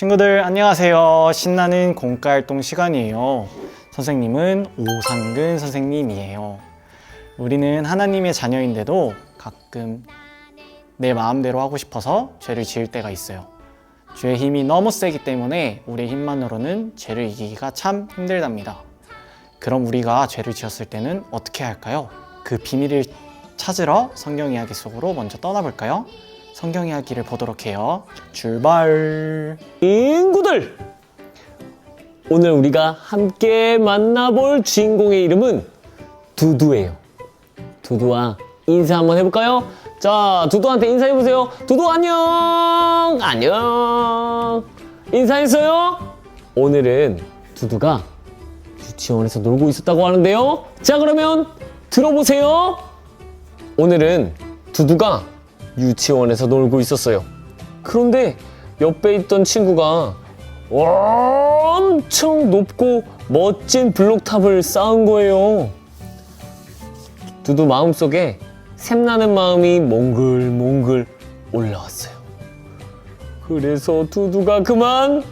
친구들 안녕하세요. 신나는 공과활동 시간이에요. 선생님은 오상근 선생님이에요. 우리는 하나님의 자녀인데도 가끔 내 마음대로 하고 싶어서 죄를 지을 때가 있어요. 죄의 힘이 너무 세기 때문에 우리의 힘만으로는 죄를 이기기가 참 힘들답니다. 그럼 우리가 죄를 지었을 때는 어떻게 할까요? 그 비밀을 찾으러 성경 이야기 속으로 먼저 떠나볼까요? 성경 이야기를 보도록 해요. 출발! 친구들! 오늘 우리가 함께 만나볼 주인공의 이름은 두두예요. 두두와 인사 한번 해볼까요? 자, 두두한테 인사해보세요. 두두 안녕! 안녕! 인사했어요? 오늘은 두두가 유치원에서 놀고 있었다고 하는데요. 자, 그러면 들어보세요. 오늘은 두두가 유치원에서 놀고 있었어요. 그런데 옆에 있던 친구가 엄청 높고 멋진 블록탑을 쌓은 거예요. 두두 마음속에 샘나는 마음이 몽글몽글 올라왔어요. 그래서 두두가 그만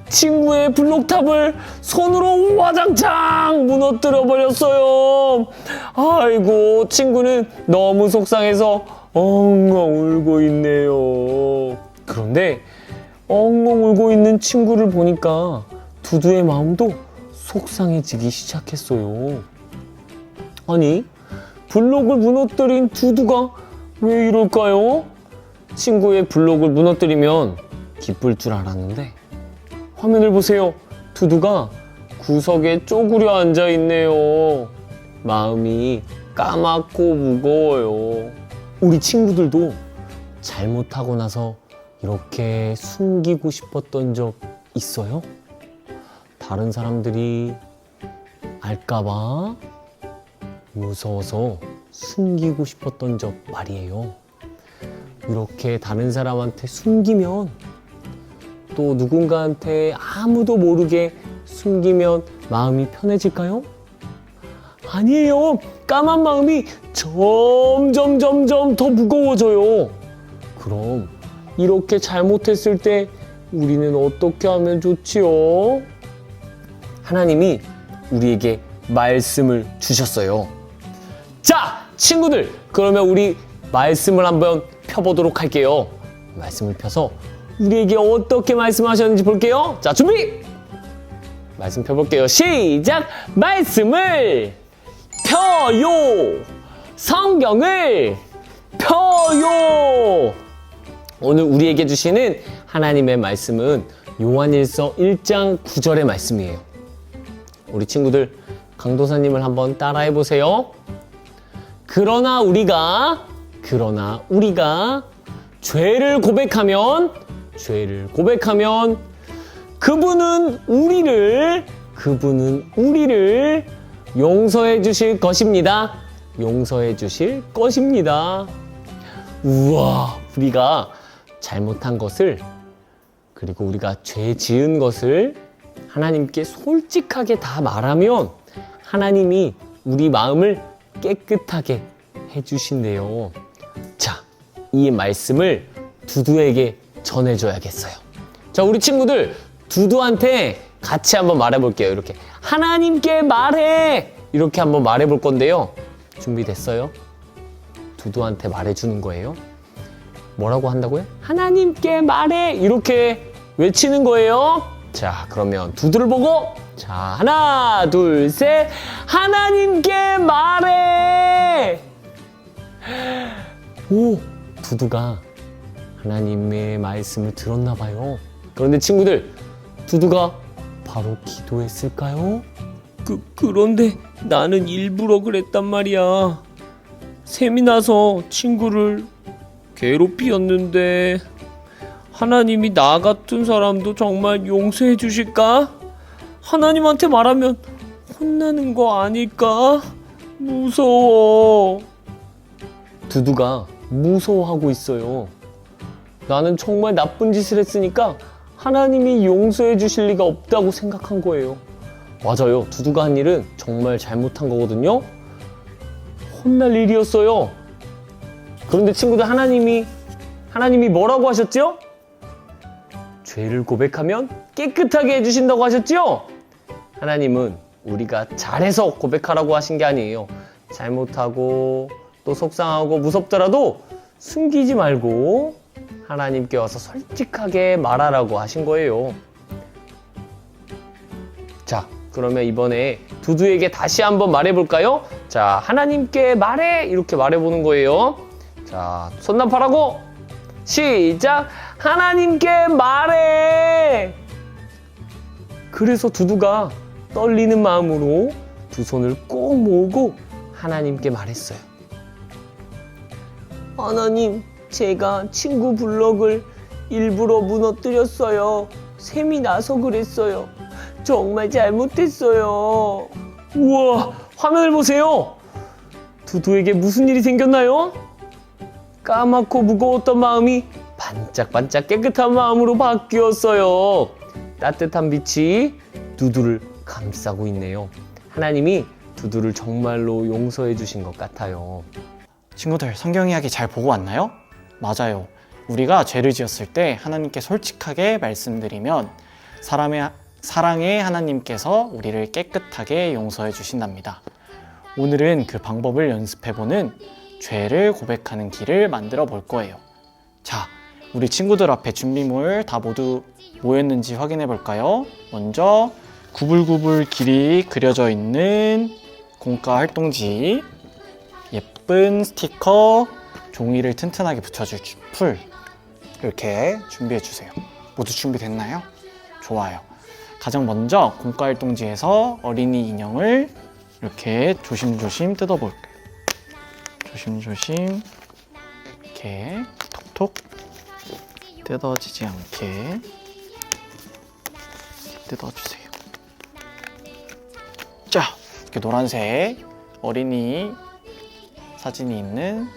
친구의 블록탑을 손으로 와장창 무너뜨려 버렸어요. 아이고, 친구는 너무 속상해서 엉엉 울고 있네요. 그런데 엉엉 울고 있는 친구를 보니까 두두의 마음도 속상해지기 시작했어요. 아니, 블록을 무너뜨린 두두가 왜 이럴까요? 친구의 블록을 무너뜨리면 기쁠 줄 알았는데 화면을 보세요. 두두가 구석에 쪼그려 앉아 있네요. 마음이 까맣고 무거워요. 우리 친구들도 잘못하고 나서 이렇게 숨기고 싶었던 적 있어요? 다른 사람들이 알까봐 무서워서 숨기고 싶었던 적 말이에요. 이렇게 다른 사람한테 숨기면 또 누군가한테 아무도 모르게 숨기면 마음이 편해질까요? 아니에요. 까만 마음이 점점 더 무거워져요. 그럼 이렇게 잘못했을 때 우리는 어떻게 하면 좋지요? 하나님이 우리에게 말씀을 주셨어요. 자, 친구들, 그러면 우리 말씀을 한번 펴보도록 할게요. 말씀을 펴서 우리에게 어떻게 말씀하셨는지 볼게요. 자, 준비! 말씀 펴볼게요. 시작! 말씀을 펴요! 성경을 펴요! 오늘 우리에게 주시는 하나님의 말씀은 요한일서 1장 9절의 말씀이에요. 우리 친구들, 강도사님을 한번 따라해 보세요. 그러나 우리가 죄를 고백하면 그분은 우리를 용서해 주실 것입니다. 용서해 주실 것입니다. 우와, 우리가 잘못한 것을, 그리고 우리가 죄 지은 것을 하나님께 솔직하게 다 말하면 하나님이 우리 마음을 깨끗하게 해주신대요. 자, 이 말씀을 두두에게 전해줘야겠어요. 자, 우리 친구들, 두두한테 같이 한번 말해볼게요. 이렇게 하나님께 말해! 이렇게 한번 말해볼 건데요. 준비됐어요? 두두한테 말해주는 거예요. 뭐라고 한다고요? 하나님께 말해! 이렇게 외치는 거예요. 자, 그러면 두두를 보고, 자, 하나, 둘, 셋, 하나님께 말해! 오, 두두가 하나님의 말씀을 들었나 봐요. 그런데 친구들, 두두가 바로 기도했을까요? 그런데 나는 일부러 그랬단 말이야. 셈이 나서 친구를 괴롭히었는데 하나님이 나 같은 사람도 정말 용서해 주실까? 하나님한테 말하면 혼나는 거 아닐까? 무서워. 두두가 무서워하고 있어요. 나는 정말 나쁜 짓을 했으니까 하나님이 용서해 주실 리가 없다고 생각한 거예요. 맞아요. 두두가 한 일은 정말 잘못한 거거든요. 혼날 일이었어요. 그런데 친구들, 하나님이 뭐라고 하셨죠? 죄를 고백하면 깨끗하게 해주신다고 하셨죠? 하나님은 우리가 잘해서 고백하라고 하신 게 아니에요. 잘못하고 또 속상하고 무섭더라도 숨기지 말고 하나님께 와서 솔직하게 말하라고 하신 거예요. 자, 그러면 이번에 두두에게 다시 한번 말해볼까요? 자, 하나님께 말해! 이렇게 말해보는 거예요. 자, 손난발하고 시작! 하나님께 말해! 그래서 두두가 떨리는 마음으로 두 손을 꼭 모으고 하나님께 말했어요. 하나님, 제가 친구 블럭을 일부러 무너뜨렸어요. 샘이 나서 그랬어요. 정말 잘못했어요. 우와, 화면을 보세요. 두두에게 무슨 일이 생겼나요? 까맣고 무거웠던 마음이 반짝반짝 깨끗한 마음으로 바뀌었어요. 따뜻한 빛이 두두를 감싸고 있네요. 하나님이 두두를 정말로 용서해 주신 것 같아요. 친구들, 성경 이야기 잘 보고 왔나요? 맞아요. 우리가 죄를 지었을 때 하나님께 솔직하게 말씀드리면 사랑의 하나님께서 우리를 깨끗하게 용서해 주신답니다. 오늘은 그 방법을 연습해보는 죄를 고백하는 길을 만들어 볼 거예요. 자, 우리 친구들 앞에 준비물 다 모두 뭐였는지 확인해 볼까요? 먼저 구불구불 길이 그려져 있는 공과 활동지, 예쁜 스티커, 종이를 튼튼하게 붙여줄 풀, 이렇게 준비해 주세요. 모두 준비됐나요? 좋아요. 가장 먼저 공과 활동지에서 어린이 인형을 이렇게 조심조심 뜯어볼게요. 조심조심 이렇게 톡톡 뜯어지지 않게 뜯어주세요. 자, 이렇게 노란색 어린이 사진이 있는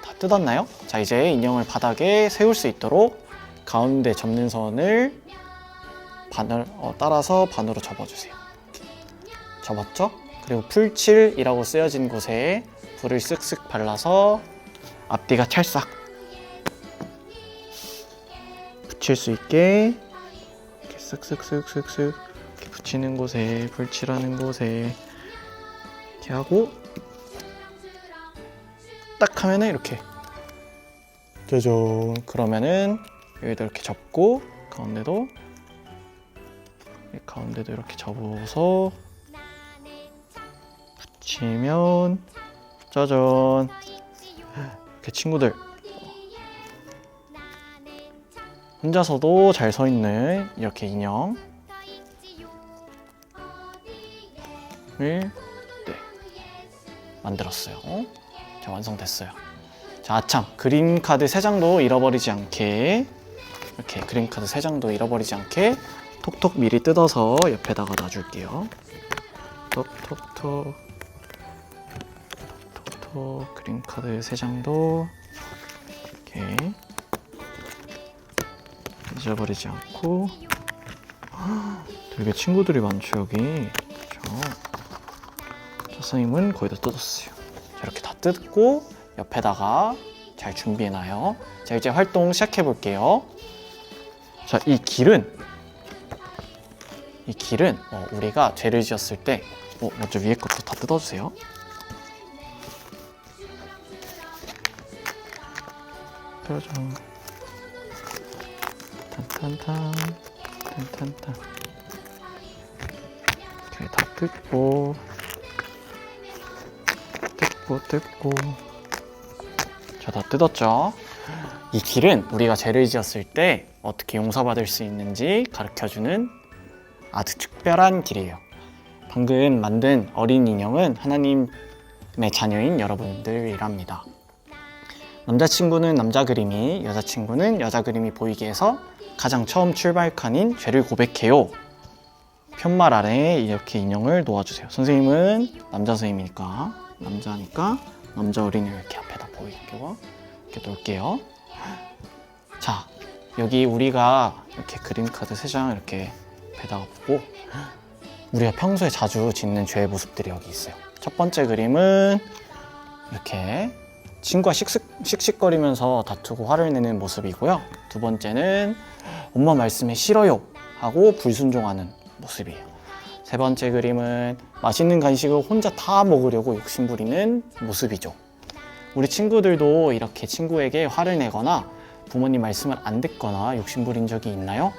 다 뜯었나요? 자, 이제 인형을 바닥에 세울 수 있도록 가운데 접는 선을 따라서 반으로 접어주세요. 접었죠? 그리고 풀칠이라고 쓰여진 곳에 불을 쓱쓱 발라서 앞뒤가 찰싹 붙일 수 있게 이렇게 쓱쓱쓱쓱쓱 이렇게 붙이는 곳에, 불칠하는 곳에 이렇게 하고 딱 하면은 이렇게 짜잔. 그러면은 여기다 이렇게 접고 가운데도 이렇게 접어서 붙이면 짜잔. 이렇게 친구들 혼자서도 잘 서 있는 이렇게 인형을 만들었어요. 자, 완성됐어요. 자, 아참, 그림카드 3장도 잃어버리지 않게 이렇게 그림카드 3장도 잃어버리지 않게 톡톡 미리 뜯어서 옆에다가 놔줄게요. 톡톡톡 톡톡 그림카드 3장도 이렇게 잊어버리지 않고. 되게 친구들이 많죠 여기. 그렇죠? 자, 선생님은 거의 다 뜯었어요. 자, 이렇게 다 뜯고 옆에다가 잘 준비해놔요. 자, 이제 활동 시작해 볼게요. 자, 이 길은 우리가 죄를 지었을 때 먼저 위에 것도 다 뜯어주세요. 짜잔. 탄탄탄 탄탄탄. 이렇게 다 뜯고 자, 다 뜯었죠? 이 길은 우리가 죄를 지었을 때 어떻게 용서받을 수 있는지 가르쳐주는 아주 특별한 길이에요. 방금 만든 어린 인형은 하나님의 자녀인 여러분들이랍니다. 남자친구는 남자 그림이, 여자친구는 여자 그림이 보이게 해서 가장 처음 출발칸인 죄를 고백해요. 편말 아래에 이렇게 인형을 놓아주세요. 선생님은 남자 선생님이니까 남자니까 남자 어린이를 이렇게 앞에다 보이게 이렇게 놓을게요. 자, 여기 우리가 이렇게 그림 카드 3장 이렇게 배다가 보고 우리가 평소에 자주 짓는 죄의 모습들이 여기 있어요. 첫 번째 그림은 이렇게 친구와 씩씩거리면서 다투고 화를 내는 모습이고요. 두 번째는 엄마 말씀에 싫어요 하고 불순종하는 모습이에요. 세 번째 그림은 맛있는 간식을 혼자 다 먹으려고 욕심부리는 모습이죠. 우리 친구들도 이렇게 친구에게 화를 내거나 부모님 말씀을 안 듣거나 욕심부린 적이 있나요?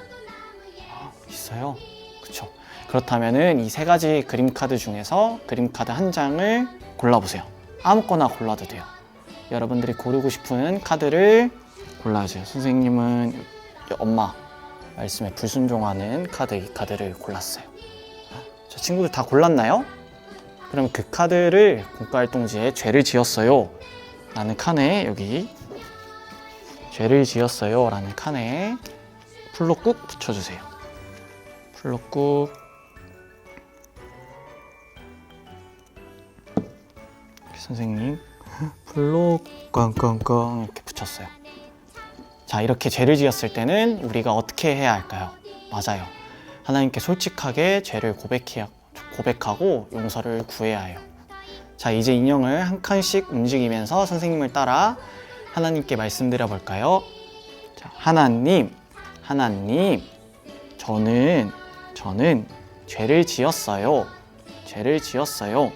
있어요. 그쵸? 그렇다면은 이 세 가지 그림 카드 중에서 그림 카드 한 장을 골라보세요. 아무거나 골라도 돼요. 여러분들이 고르고 싶은 카드를 골라주세요. 선생님은 엄마 말씀에 불순종하는 카드, 이 카드를 골랐어요. 저 친구들 다 골랐나요? 그럼 그 카드를 공과활동지에 죄를 지었어요 라는 칸에, 여기 죄를 지었어요 라는 칸에 풀로 꾹 붙여주세요. 풀로 꾹. 선생님 풀로 꽝꽝꽝 이렇게 붙였어요. 자, 이렇게 죄를 지었을 때는 우리가 어떻게 해야 할까요? 맞아요. 하나님께 솔직하게 죄를 고백하고 용서를 구해야 해요. 자, 이제 인형을 한 칸씩 움직이면서 선생님을 따라 하나님께 말씀드려 볼까요? 자, 하나님, 저는 죄를 지었어요. 죄를 지었어요.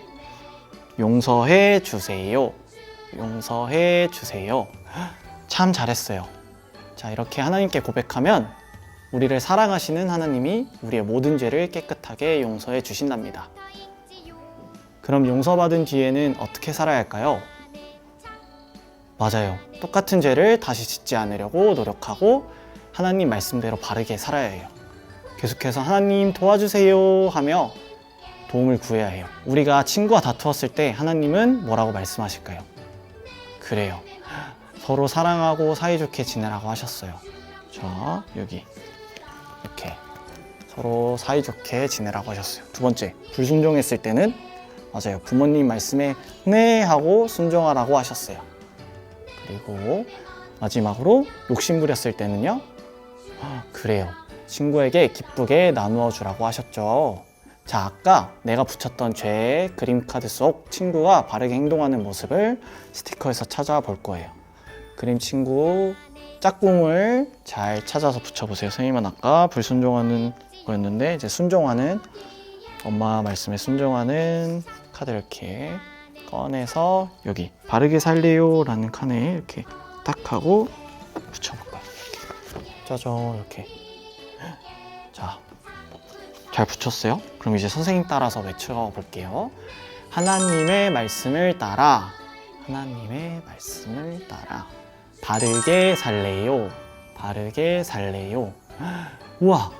용서해 주세요. 용서해 주세요. 참 잘했어요. 자, 이렇게 하나님께 고백하면 우리를 사랑하시는 하나님이 우리의 모든 죄를 깨끗하게 용서해 주신답니다. 그럼 용서받은 뒤에는 어떻게 살아야 할까요? 맞아요. 똑같은 죄를 다시 짓지 않으려고 노력하고 하나님 말씀대로 바르게 살아야 해요. 계속해서 하나님 도와주세요 하며 도움을 구해야 해요. 우리가 친구와 다투었을 때 하나님은 뭐라고 말씀하실까요? 그래요. 서로 사랑하고 사이좋게 지내라고 하셨어요. 자, 여기 이렇게 서로 사이좋게 지내라고 하셨어요. 두 번째, 불순종했을 때는 맞아요. 부모님 말씀에 네 하고 순종하라고 하셨어요. 그리고 마지막으로 욕심부렸을 때는요. 그래요. 친구에게 기쁘게 나누어 주라고 하셨죠. 자, 아까 내가 붙였던 죄의 그림 카드 속 친구가 바르게 행동하는 모습을 스티커에서 찾아볼 거예요. 그림 친구 짝꿍을 잘 찾아서 붙여보세요. 선생님은 아까 불순종하는 거였는데 이제 순종하는, 엄마 말씀에 순종하는 카드 이렇게 꺼내서 여기 바르게 살래요 라는 칸에 이렇게 딱 하고 붙여볼까요? 짜잔, 이렇게. 자, 잘 붙였어요? 그럼 이제 선생님 따라서 외쳐볼게요. 하나님의 말씀을 따라, 하나님의 말씀을 따라 바르게 살래요, 바르게 살래요. 우와!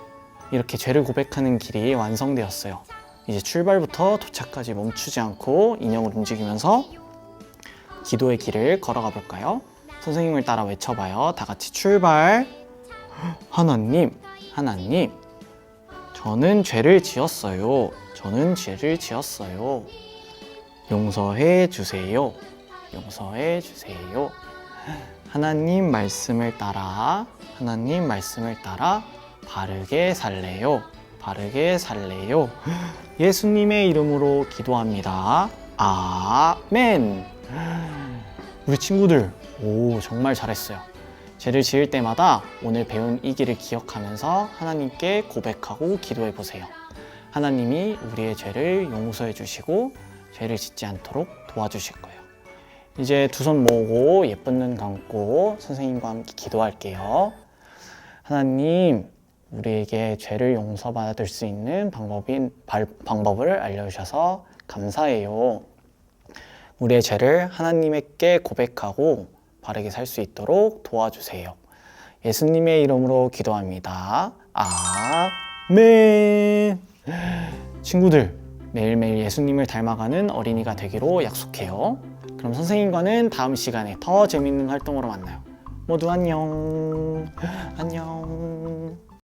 이렇게 죄를 고백하는 길이 완성되었어요. 이제 출발부터 도착까지 멈추지 않고 인형을 움직이면서 기도의 길을 걸어가 볼까요? 선생님을 따라 외쳐봐요. 다 같이 출발. 하나님, 저는 죄를 지었어요. 저는 죄를 지었어요. 용서해 주세요. 용서해 주세요. 하나님 말씀을 따라, 하나님 말씀을 따라 바르게 살래요. 바르게 살래요. 예수님의 이름으로 기도합니다. 아멘. 우리 친구들, 정말 잘했어요. 죄를 지을 때마다 오늘 배운 이 길을 기억하면서 하나님께 고백하고 기도해 보세요. 하나님이 우리의 죄를 용서해 주시고 죄를 짓지 않도록 도와주실 거예요. 이제 두 손 모으고 예쁜 눈 감고 선생님과 함께 기도할게요. 하나님, 우리에게 죄를 용서받을 수 있는 방법을 알려주셔서 감사해요. 우리의 죄를 하나님께 고백하고 바르게 살 수 있도록 도와주세요. 예수님의 이름으로 기도합니다. 아멘. 친구들, 매일매일 예수님을 닮아가는 어린이가 되기로 약속해요. 그럼 선생님과는 다음 시간에 더 재밌는 활동으로 만나요. 모두 안녕. 안녕.